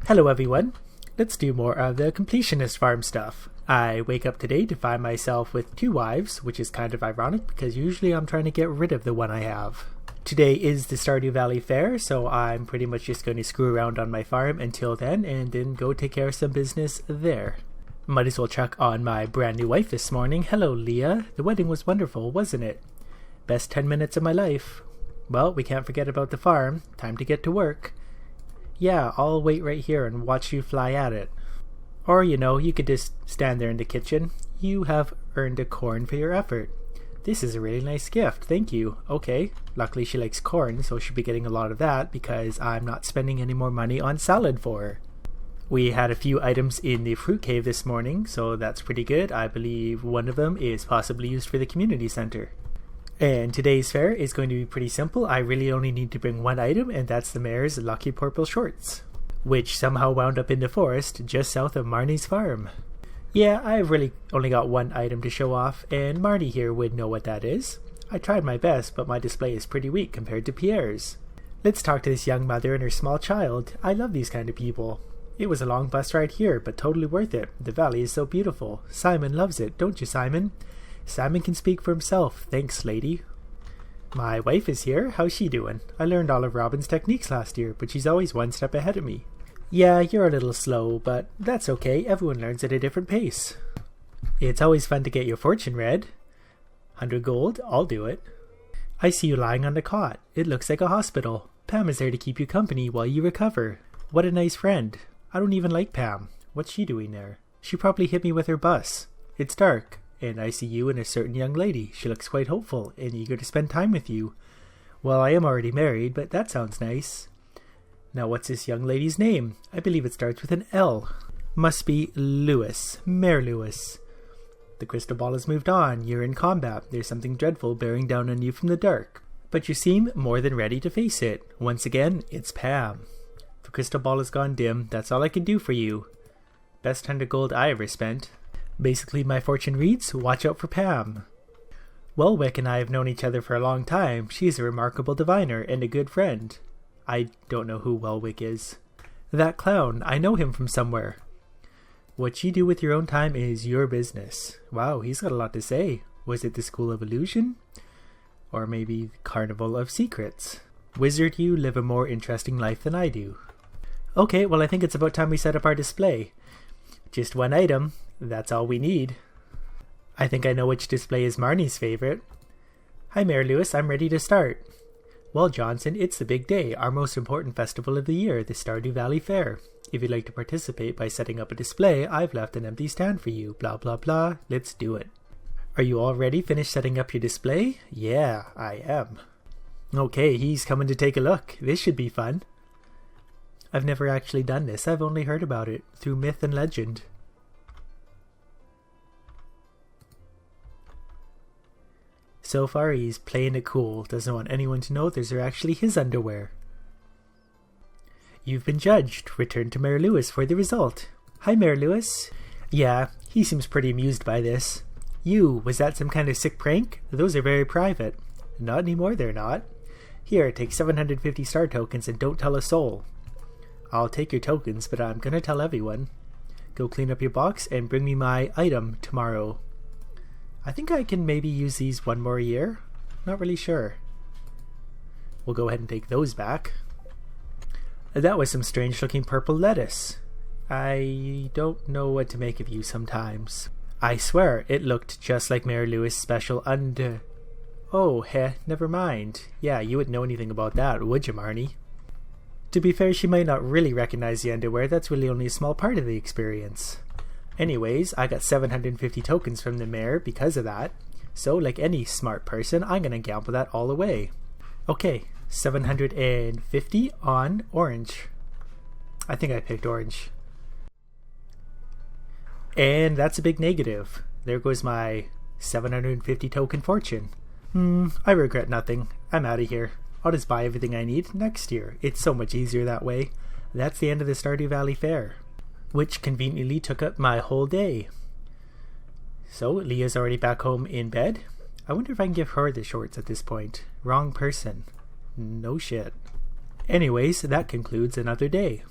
Hello everyone, let's do more of the Completionist farm stuff. I wake up today to find myself with 2 wives, which is kind of ironic because usually I'm trying to get rid of the one I have. Today is the Stardew Valley Fair, so I'm pretty much just going to screw around on my farm until then and then go take care of some business there. Might as well check on my brand new wife this morning. Hello Leah, the wedding was wonderful, wasn't it? Best 10 minutes of my life. Well, we can't forget about the farm. Time to get to work. Yeah, I'll wait right here and watch you fly at it. Or, you could just stand there in the kitchen. You have earned a corn for your effort. This is a really nice gift, thank you. Okay, luckily she likes corn, so she'll be getting a lot of that because I'm not spending any more money on salad for her. We had a few items in the fruit cave this morning, so that's pretty good. I believe one of them is possibly used for the community center. And today's fare is going to be pretty simple. I really only need to bring one item, and that's the mayor's lucky purple shorts, which somehow wound up in the forest just south of Marnie's farm. Yeah, I've really only got one item to show off, and Marnie here would know what that is. I tried my best, but my display is pretty weak compared to Pierre's. Let's talk to this young mother and her small child. I love these kind of people. It was a long bus ride here, but totally worth it. The valley is so beautiful. Simon loves it, don't you, Simon? Simon can speak for himself. Thanks, lady. My wife is here. How's she doing? I learned all of Robin's techniques last year, but she's always one step ahead of me. Yeah, you're a little slow, but that's okay. Everyone learns at a different pace. It's always fun to get your fortune read. 100 gold? I'll do it. I see you lying on the cot. It looks like a hospital. Pam is there to keep you company while you recover. What a nice friend. I don't even like Pam. What's she doing there? She probably hit me with her bus. It's dark. And I see you and a certain young lady. She looks quite hopeful and eager to spend time with you. Well, I am already married, but that sounds nice. Now, what's this young lady's name? I believe it starts with an L. Must be Lewis. Mayor Lewis. The crystal ball has moved on. You're in combat. There's something dreadful bearing down on you from the dark. But you seem more than ready to face it. Once again, it's Pam. The crystal ball has gone dim. That's all I can do for you. Best 100 gold I ever spent. Basically, my fortune reads, watch out for Pam. Welwick and I have known each other for a long time. She's a remarkable diviner and a good friend. I don't know who Welwick is. That clown, I know him from somewhere. What you do with your own time is your business. Wow, he's got a lot to say. Was it the School of Illusion? Or maybe the Carnival of Secrets? Wizard, you live a more interesting life than I do. Okay, well I think it's about time we set up our display. Just one item. That's all we need. I think I know which display is Marnie's favorite. Hi Mayor Lewis, I'm ready to start. Well Johnson, it's the big day, our most important festival of the year, the Stardew Valley Fair. If you'd like to participate by setting up a display, I've left an empty stand for you, blah blah blah, let's do it. Are you all ready? Finished setting up your display? Yeah, I am. Okay, he's coming to take a look. This should be fun. I've never actually done this, I've only heard about it, through myth and legend. So far he's playing it cool, doesn't want anyone to know those are actually his underwear. You've been judged. Return to Mayor Lewis for the result. Hi Mayor Lewis. Yeah, he seems pretty amused by this. You, was that some kind of sick prank? Those are very private. Not anymore, they're not. Here, take 750 star tokens and don't tell a soul. I'll take your tokens, but I'm gonna tell everyone. Go clean up your box and bring me my item tomorrow. I think I can maybe use these one more year. Not really sure. We'll go ahead and take those back. That was some strange looking purple lettuce. I don't know what to make of you sometimes. I swear it looked just like Mayor Lewis' special Oh, never mind. Yeah, you wouldn't know anything about that, would you, Marnie? To be fair, she might not really recognize the underwear. That's really only a small part of the experience. Anyways, I got 750 tokens from the mayor because of that. So, like any smart person, I'm gonna gamble that all away. Okay, 750 on orange. I think I picked orange. And that's a big negative. There goes my 750 token fortune. I regret nothing. I'm out of here. I'll just buy everything I need next year. It's so much easier that way. That's the end of the Stardew Valley Fair, which conveniently took up my whole day. So, Leah's already back home in bed. I wonder if I can give her the shorts at this point. Wrong person. No shit. Anyways, that concludes another day.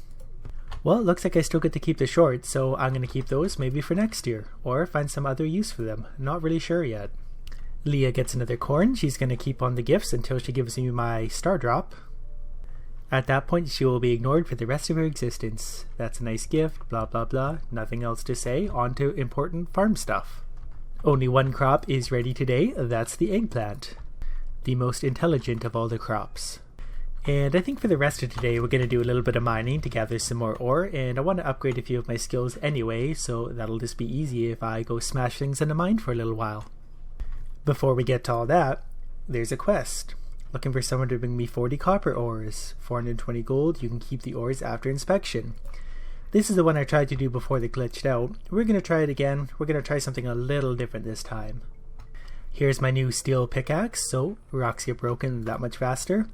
Well, it looks like I still get to keep the shorts, so I'm going to keep those maybe for next year, or find some other use for them. Not really sure yet. Leah gets another corn. She's going to keep on the gifts until she gives me my star drop. At that point, she will be ignored for the rest of her existence. That's a nice gift, blah blah blah. Nothing else to say. On to important farm stuff. Only one crop is ready today. That's the eggplant. The most intelligent of all the crops. And I think for the rest of today, we're going to do a little bit of mining to gather some more ore. And I want to upgrade a few of my skills anyway, so that'll just be easy if I go smash things in the mine for a little while. Before we get to all that, there's a quest. Looking for someone to bring me 40 copper ores. 420 gold. You can keep the ores after inspection. This is the one I tried to do before they glitched out. We're going to try it again. We're going to try something a little different this time. Here's my new steel pickaxe, so rocks get broken that much faster.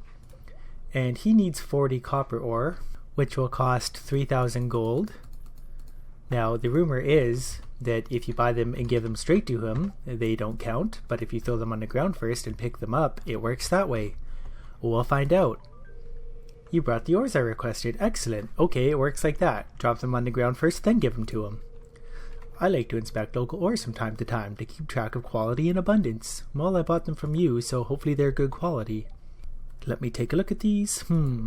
And he needs 40 copper ore, which will cost 3,000 gold. Now, the rumor is that if you buy them and give them straight to him, they don't count, but if you throw them on the ground first and pick them up, it works that way. We'll find out. You brought the ores I requested. Excellent. Okay, it works like that. Drop them on the ground first, then give them to him. I like to inspect local ores from time to time to keep track of quality and abundance. Well, I bought them from you, so hopefully they're good quality. Let me take a look at these.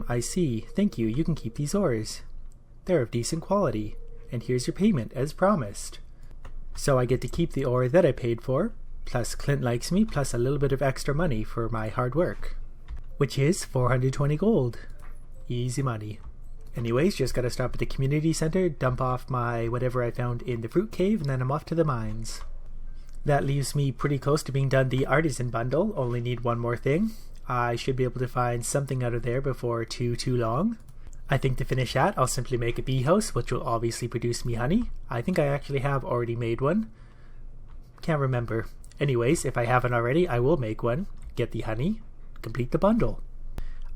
I see. Thank you. You can keep these ores. They're of decent quality. And here's your payment, as promised. So I get to keep the ore that I paid for, plus Clint likes me, plus a little bit of extra money for my hard work. Which is 420 gold. Easy money. Anyways, just gotta stop at the community center, dump off my whatever I found in the fruit cave, and then I'm off to the mines. That leaves me pretty close to being done the artisan bundle. Only need one more thing. I should be able to find something out of there before too long. I think to finish that, I'll simply make a bee house, which will obviously produce me honey. I think I actually have already made one. Can't remember. Anyways, if I haven't already, I will make one. Get the honey. Complete the bundle.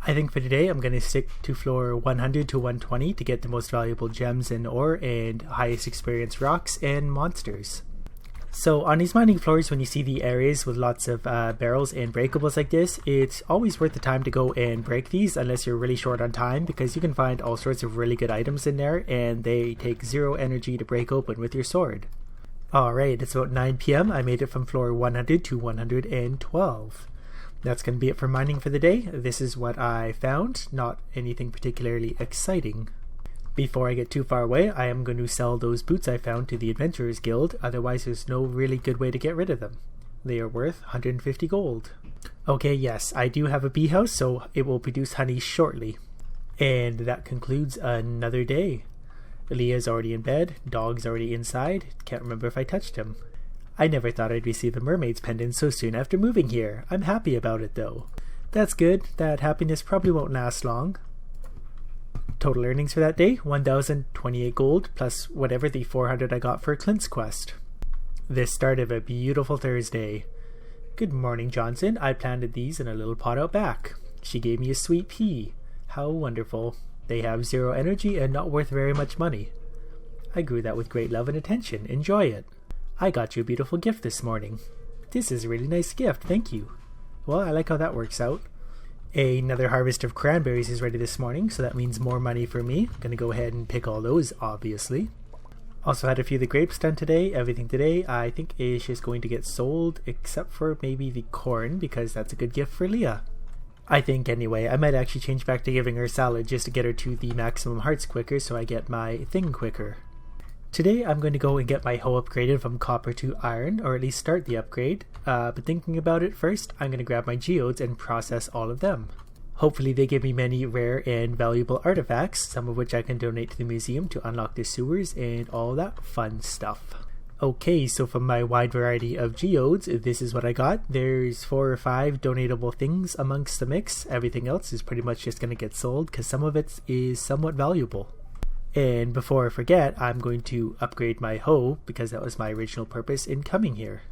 I think for today, I'm going to stick to floor 100 to 120 to get the most valuable gems and ore and highest experience rocks and monsters. So on these mining floors, when you see the areas with lots of barrels and breakables like this, it's always worth the time to go and break these unless you're really short on time, because you can find all sorts of really good items in there and they take 0 energy to break open with your sword. Alright, it's about 9 PM. I made it from floor 100 to 112. That's going to be it for mining for the day. This is what I found, not anything particularly exciting. Before I get too far away, I am going to sell those boots I found to the Adventurers Guild, otherwise there's no really good way to get rid of them. They are worth 150 gold. Okay, yes, I do have a bee house, so it will produce honey shortly. And that concludes another day. Leah's already in bed, dog's already inside, can't remember if I touched him. I never thought I'd receive a mermaid's pendant so soon after moving here. I'm happy about it though. That's good, that happiness probably won't last long. Total earnings for that day, 1,028 gold, plus whatever the 400 I got for Clint's quest. This start of a beautiful Thursday. Good morning, Johnson. I planted these in a little pot out back. She gave me a sweet pea. How wonderful. They have 0 energy and not worth very much money. I grew that with great love and attention. Enjoy it. I got you a beautiful gift this morning. This is a really nice gift, thank you. Well, I like how that works out. Another harvest of cranberries is ready this morning, so that means more money for me. I'm going to go ahead and pick all those, obviously. Also had a few of the grapes done today. Everything today I think is just going to get sold, except for maybe the corn, because that's a good gift for Leah. I think anyway. I might actually change back to giving her salad just to get her to the maximum hearts quicker so I get my thing quicker. Today I'm going to go and get my hoe upgraded from copper to iron, or at least start the upgrade. But thinking about it first, I'm going to grab my geodes and process all of them. Hopefully they give me many rare and valuable artifacts, some of which I can donate to the museum to unlock the sewers and all that fun stuff. Okay, so from my wide variety of geodes, this is what I got. There's 4 or 5 donatable things amongst the mix. Everything else is pretty much just going to get sold because some of it is somewhat valuable. And before I forget, I'm going to upgrade my hoe because that was my original purpose in coming here.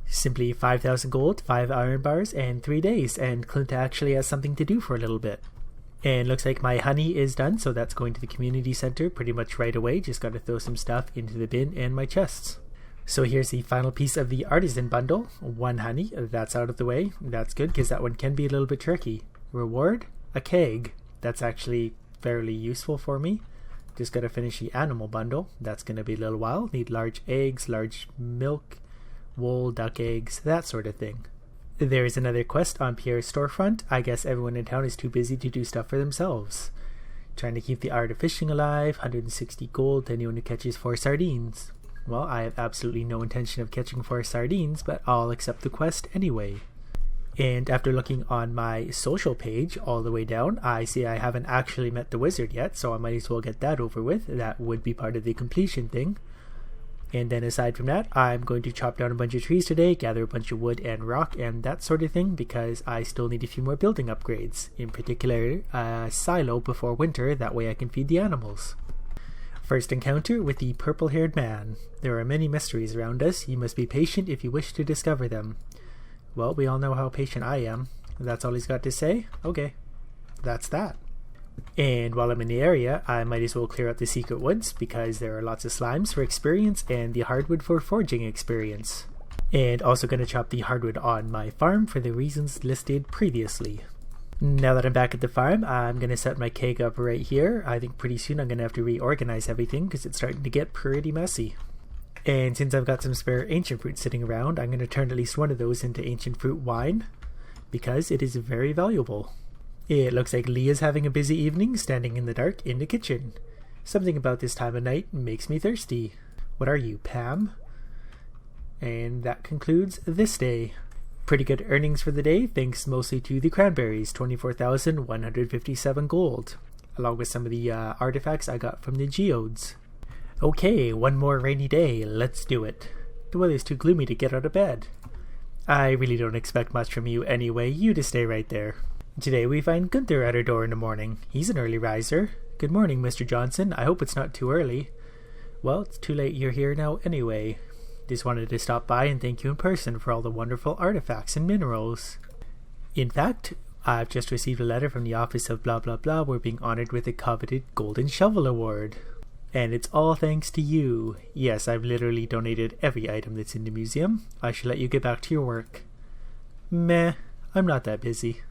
Simply 5,000 gold, 5 iron bars, and 3 days, and Clint actually has something to do for a little bit. And looks like my honey is done, so that's going to the community center pretty much right away. Just got to throw some stuff into the bin and my chests. So here's the final piece of the artisan bundle. 1 honey, that's out of the way. That's good because that one can be a little bit tricky. Reward? A keg. That's actually fairly useful for me. Just gotta finish the animal bundle. That's gonna be a little while. Need large eggs, large milk, wool, duck eggs, that sort of thing. There is another quest on Pierre's storefront. I guess everyone in town is too busy to do stuff for themselves. Trying to keep the art of fishing alive, 160 gold to anyone who catches 4 sardines. Well, I have absolutely no intention of catching 4 sardines, but I'll accept the quest anyway. And after looking on my social page all the way down, I see I haven't actually met the wizard yet, so I might as well get that over with. That would be part of the completion thing. And then aside from that, I'm going to chop down a bunch of trees today, gather a bunch of wood and rock and that sort of thing, because I still need a few more building upgrades. In particular, a silo before winter, that way I can feed the animals. First encounter with the purple-haired man. There are many mysteries around us. You must be patient if you wish to discover them. Well, we all know how patient I am. That's all he's got to say? Okay, that's that. And while I'm in the area, I might as well clear out the secret woods, because there are lots of slimes for experience and the hardwood for forging experience. And also going to chop the hardwood on my farm for the reasons listed previously. Now that I'm back at the farm, I'm going to set my keg up right here. I think pretty soon I'm going to have to reorganize everything because it's starting to get pretty messy. And since I've got some spare ancient fruit sitting around, I'm going to turn at least one of those into ancient fruit wine, because it is very valuable. It looks like Leah's having a busy evening standing in the dark in the kitchen. Something about this time of night makes me thirsty. What are you, Pam? And that concludes this day. Pretty good earnings for the day, thanks mostly to the cranberries, 24,157 gold, along with some of the artifacts I got from the geodes. Okay, one more rainy day, let's do it. The weather's too gloomy to get out of bed. I really don't expect much from you anyway, you just stay right there. Today we find Gunther at our door in the morning. He's an early riser. Good morning, Mr. Johnson. I hope it's not too early. Well, it's too late you're here now anyway. Just wanted to stop by and thank you in person for all the wonderful artifacts and minerals. In fact, I've just received a letter from the office of blah blah blah. We're being honored with the coveted Golden Shovel Award. And it's all thanks to you. Yes, I've literally donated every item that's in the museum. I should let you get back to your work. Meh, I'm not that busy.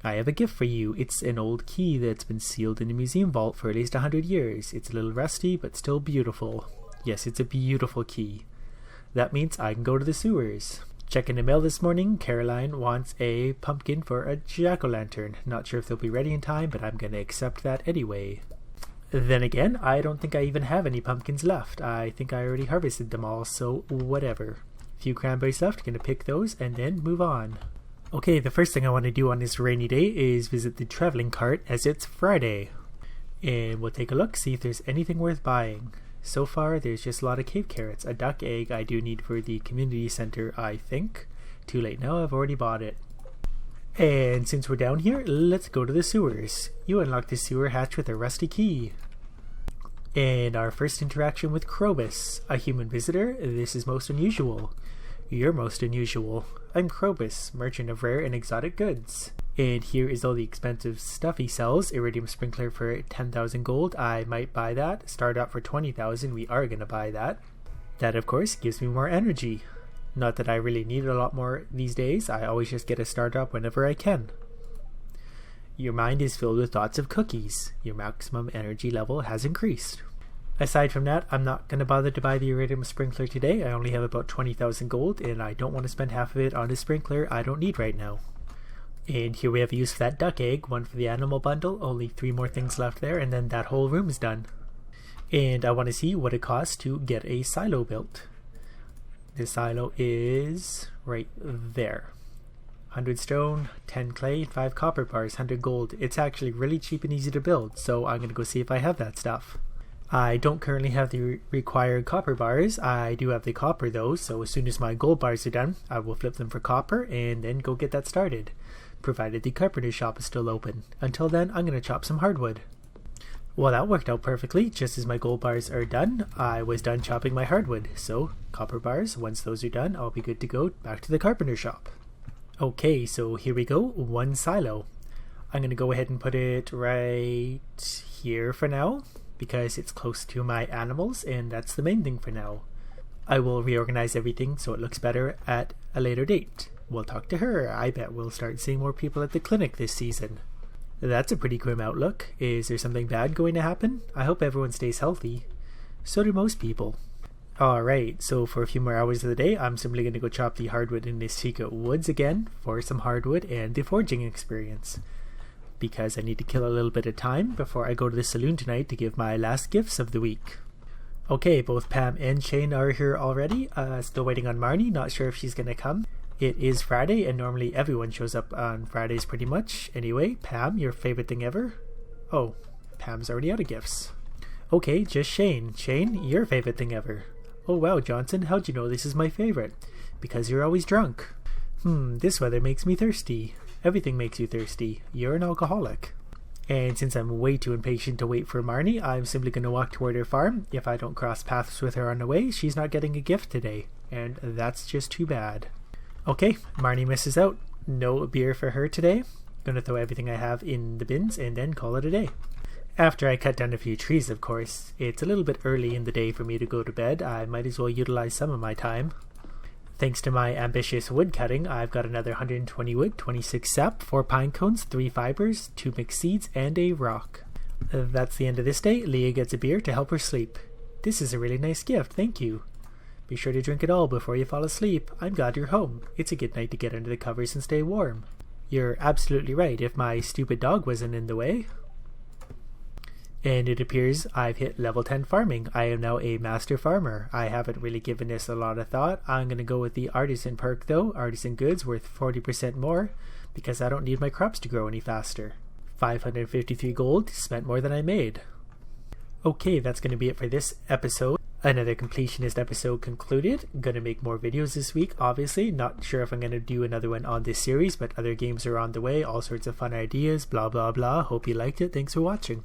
I have a gift for you. It's an old key that's been sealed in the museum vault for at least 100 years. It's a little rusty, but still beautiful. Yes, it's a beautiful key. That means I can go to the sewers. Checking the mail this morning, Caroline wants a pumpkin for a jack-o'-lantern. Not sure if they'll be ready in time, but I'm going to accept that anyway. Then again, I don't think I even have any pumpkins left. I think I already harvested them all, so whatever. Few cranberries left, gonna pick those and then move on. Okay, the first thing I want to do on this rainy day is visit the traveling cart as it's Friday. And we'll take a look, see if there's anything worth buying. So far, there's just a lot of cave carrots. A duck egg I do need for the community center, I think. Too late now, I've already bought it. And since we're down here, let's go to the sewers. You unlock the sewer hatch with a rusty key. And our first interaction with Krobus, a human visitor. This is most unusual. You're most unusual. I'm Krobus, merchant of rare and exotic goods. And here is all the expensive stuff he sells. Iridium sprinkler for 10,000 gold. I might buy that. Start out for 20,000. We are going to buy that. That, of course, gives me more energy. Not that I really need a lot more these days. I always just get a startup whenever I can. Your mind is filled with thoughts of cookies. Your maximum energy level has increased. Aside from that, I'm not going to bother to buy the iridium sprinkler today. I only have about 20,000 gold, and I don't want to spend half of it on a sprinkler I don't need right now. And here we have a use for that duck egg, one for the animal bundle, only 3 more things left there, and then that whole room is done. And I want to see what it costs to get a silo built. The silo is right there. 100 stone, 10 clay, 5 copper bars, 100 gold. It's actually really cheap and easy to build, so I'm going to go see if I have that stuff. I don't currently have the required copper bars. I do have the copper though, so as soon as my gold bars are done, I will flip them for copper and then go get that started, provided the carpenter shop is still open. Until then, I'm going to chop some hardwood. Well, that worked out perfectly. Just as my gold bars are done, I was done chopping my hardwood. So, copper bars, once those are done, I'll be good to go back to the carpenter shop. Okay, so here we go, 1 silo. I'm going to go ahead and put it right here for now, because it's close to my animals, and that's the main thing for now. I will reorganize everything so it looks better at a later date. We'll talk to her. I bet we'll start seeing more people at the clinic this season. That's a pretty grim outlook. Is there something bad going to happen? I hope everyone stays healthy. So do most people. Alright, so for a few more hours of the day, I'm simply going to go chop the hardwood in this secret woods again for some hardwood and the forging experience. Because I need to kill a little bit of time before I go to the saloon tonight to give my last gifts of the week. Okay, both Pam and Shane are here already. Still waiting on Marnie, not sure if she's going to come. It is Friday, and normally everyone shows up on Fridays pretty much. Anyway, Pam, your favorite thing ever? Oh, Pam's already out of gifts. Okay, just Shane. Shane, your favorite thing ever? Oh wow, Johnson, how'd you know this is my favorite? Because you're always drunk. This weather makes me thirsty. Everything makes you thirsty. You're an alcoholic. And since I'm way too impatient to wait for Marnie, I'm simply going to walk toward her farm. If I don't cross paths with her on the way, she's not getting a gift today. And that's just too bad. Okay, Marnie misses out. No beer for her today. Gonna throw everything I have in the bins and then call it a day. After I cut down a few trees, of course. It's a little bit early in the day for me to go to bed. I might as well utilize some of my time. Thanks to my ambitious wood cutting, I've got another 120 wood, 26 sap, 4 pine cones, 3 fibers, 2 mixed seeds, and a rock. That's the end of this day. Leah gets a beer to help her sleep. This is a really nice gift, thank you. Be sure to drink it all before you fall asleep. I'm glad you're home. It's a good night to get under the covers and stay warm. You're absolutely right, if my stupid dog wasn't in the way. And it appears I've hit level 10 farming. I am now a master farmer. I haven't really given this a lot of thought. I'm going to go with the artisan perk though. Artisan goods worth 40% more because I don't need my crops to grow any faster. 553 gold, spent more than I made. Okay, that's going to be it for this episode. Another completionist episode concluded. Gonna make more videos this week, obviously. Not sure if I'm gonna do another one on this series, but other games are on the way. All sorts of fun ideas, blah blah blah. Hope you liked it. Thanks for watching.